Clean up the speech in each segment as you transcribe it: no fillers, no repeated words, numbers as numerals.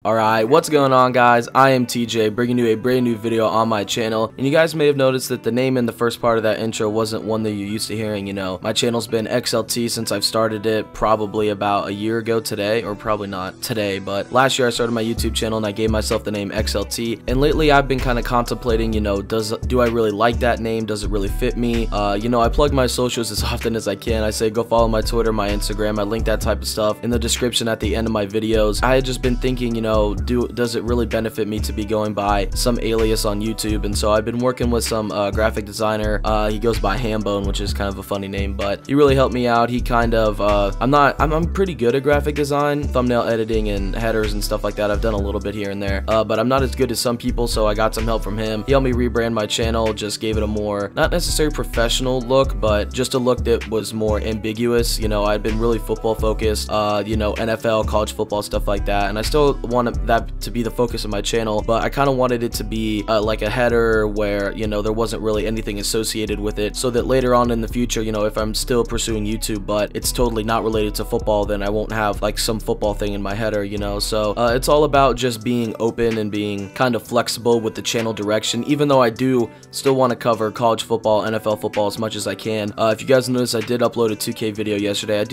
Alright, what's going on guys? I am TJ, bringing you a brand new video on my channel, and you guys may have noticed that the name in the first part of that intro wasn't one that you're used to hearing. You know, my channel's been XLT since I've started it probably about a year ago today, or probably not today, but last year I started my YouTube channel and I gave myself the name XLT, and lately I've been kind of contemplating, you know, do I really like that name? Does it really fit me? You know, I plug my socials as often as I can. I say go follow my Twitter, my Instagram, I link that type of stuff in the description at the end of my videos. I had just been thinking, you know, does it really benefit me to be going by some alias on YouTube? And so I've been working with some graphic designer. He goes by Hambone, which is kind of a funny name, but he really helped me out. He kind of I'm pretty good at graphic design, thumbnail editing and headers and stuff like that. I've done a little bit here and there, but I'm not as good as some people, so I got some help from him. He helped me rebrand my channel, just gave it a more, not necessarily professional look, but just a look that was more ambiguous. You know, I'd been really football focused, you know, NFL, college football, stuff like that, and I still want that to be the focus of my channel, but I kind of wanted it to be like a header where, you know, there wasn't really anything associated with it, so that later on in the future, you know, if I'm still pursuing YouTube but it's totally not related to football, then I won't have like some football thing in my header, you know. So it's all about just being open and being kind of flexible with the channel direction, even though I do still want to cover college football, NFL football as much as I can. If you guys noticed, I did upload a 2K video yesterday.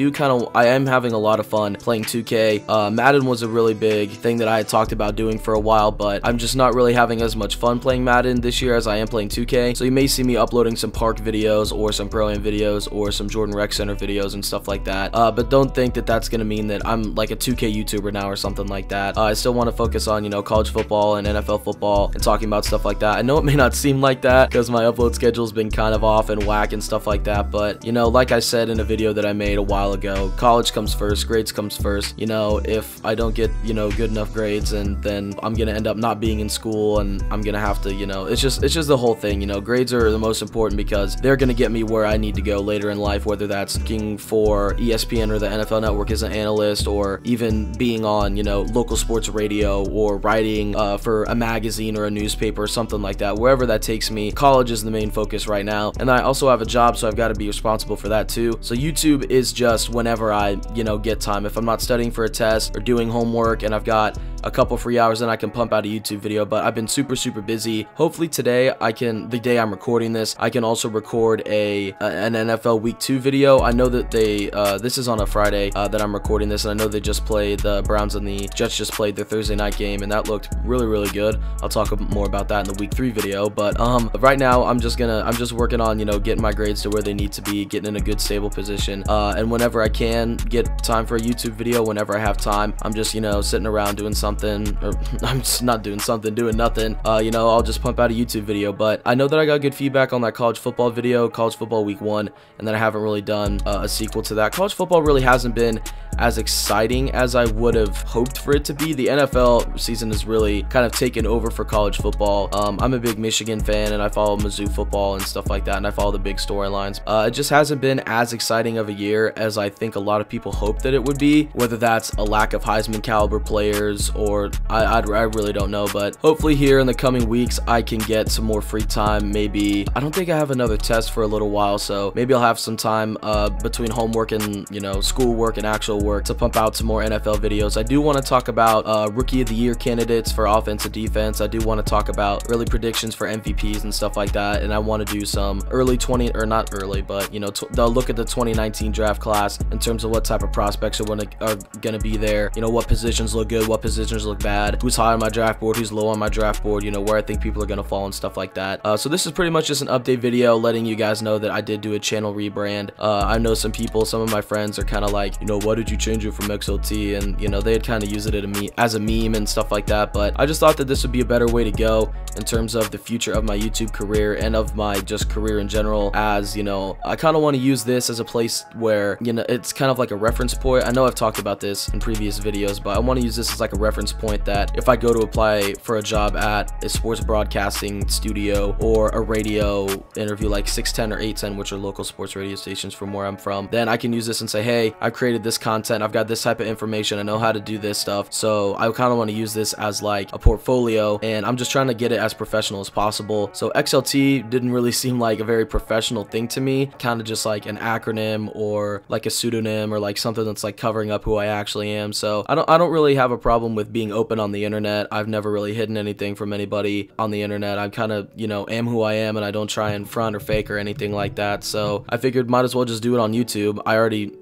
I am having a lot of fun playing 2K. Madden was a really big thing that I had talked about doing for a while, but I'm just not really having as much fun playing Madden this year as I am playing 2K. So you may see me uploading some park videos or some pro-am videos or some Jordan Rec Center videos and stuff like that, but don't think that that's gonna mean that I'm like a 2K YouTuber now or something like that. I still want to focus on, you know, college football and NFL football and talking about stuff like that. I know it may not seem like that because my upload schedule's been kind of off and whack and stuff like that, but you know, like I said in a video that I made a while ago, college comes first, grades comes first. You know, if I don't get, you know, good enough grades, and then I'm gonna end up not being in school, and I'm gonna have to, you know, it's just the whole thing. You know, grades are the most important because they're gonna get me where I need to go later in life, whether that's looking for ESPN or the NFL Network as an analyst, or even being on, you know, local sports radio, or writing for a magazine or a newspaper or something like that. Wherever that takes me, college is the main focus right now, and I also have a job, so I've got to be responsible for that too. So YouTube is just whenever I, you know, get time. If I'm not studying for a test or doing homework and I've got a couple free hours, then I can pump out a YouTube video. But I've been super busy. Hopefully today the day I'm recording this, I can also record an NFL Week 2 video. I know that this is on a Friday that I'm recording this, and I know they just played, the Browns and the Jets just played their Thursday night game, and that looked really good. I'll talk more about that in the Week 3 video, but right now I'm just working on, you know, getting my grades to where they need to be, getting in a good stable position, and whenever I can get time for a YouTube video, whenever I have time, I'm just, you know, sitting around doing something, or I'm just not doing something, doing nothing, you know, I'll just pump out a YouTube video. But I know that I got good feedback on that college football video, college football week 1, and then I haven't really done a sequel to that. College football really hasn't been as exciting as I would have hoped for it to be. The NFL season has really kind of taken over for college football. I'm a big Michigan fan, and I follow Mizzou football and stuff like that, and I follow the big storylines. It just hasn't been as exciting of a year as I think a lot of people hoped that it would be, whether that's a lack of Heisman caliber players, or I really don't know. But hopefully here in the coming weeks I can get some more free time. Maybe, I don't think I have another test for a little while, so maybe I'll have some time between homework and, you know, schoolwork and actual work to pump out some more NFL videos. I do want to talk about rookie of the year candidates for offense and defense. I do want to talk about early predictions for MVPs and stuff like that, and I want to do some early not early, but you know, they'll look at the 2019 draft class in terms of what type of prospects are gonna be there. You know, what positions look good, what positions look bad, who's high on my draft board, who's low on my draft board, you know, where I think people are gonna fall and stuff like that. So this is pretty much just an update video letting you guys know that I did do a channel rebrand. I know some of my friends are kind of like, you know, why did you change it from XLT? And you know, they'd kind of use it as a meme and stuff like that, but I just thought that this would be a better way to go in terms of the future of my YouTube career and of my just career in general. As you know, I kind of want to use this as a place where, you know, it's kind of like a reference point. I know I've talked about this in previous videos, but I want to use this as like a reference point, that if I go to apply for a job at a sports broadcasting studio or a radio interview like 610 or 810, which are local sports radio stations from where I'm from, then I can use this and say, hey, I've created this content, I've got this type of information, I know how to do this stuff. So I kind of want to use this as like a portfolio, and I'm just trying to get it as professional as possible. So XLT didn't really seem like a very professional thing to me, kind of just like an acronym or like a pseudonym or like something that's like covering up who I actually am. So I don't really have a problem with with being open on the internet. I've never really hidden anything from anybody on the internet. I kind of, you know, am who I am, and I don't try and front or fake or anything like that. So I figured might as well just do it on YouTube.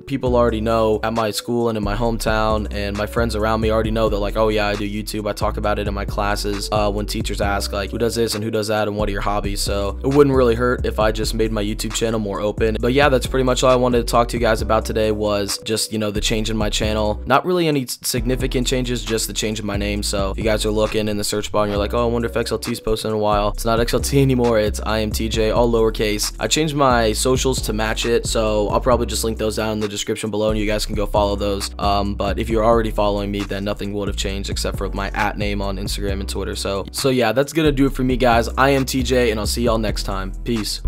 People already know at my school and in my hometown, and my friends around me already know that, like, oh yeah, I do YouTube. I talk about it in my classes when teachers ask, like, who does this and who does that and what are your hobbies. So it wouldn't really hurt if I just made my YouTube channel more open. But yeah, that's pretty much all I wanted to talk to you guys about today, was just, you know, the change in my channel. Not really any significant changes, just the change in my name. So if you guys are looking in the search bar and you're like, oh, I wonder if XLT's posted in a while, it's not XLT anymore, it's IamTJ, all lowercase. I changed my socials to match it, so I'll probably just link those down in the description below and you guys can go follow those. But if you're already following me, then nothing would have changed except for my @name on Instagram and Twitter. So yeah, that's gonna do it for me, guys. I am TJ, and I'll see y'all next time. Peace.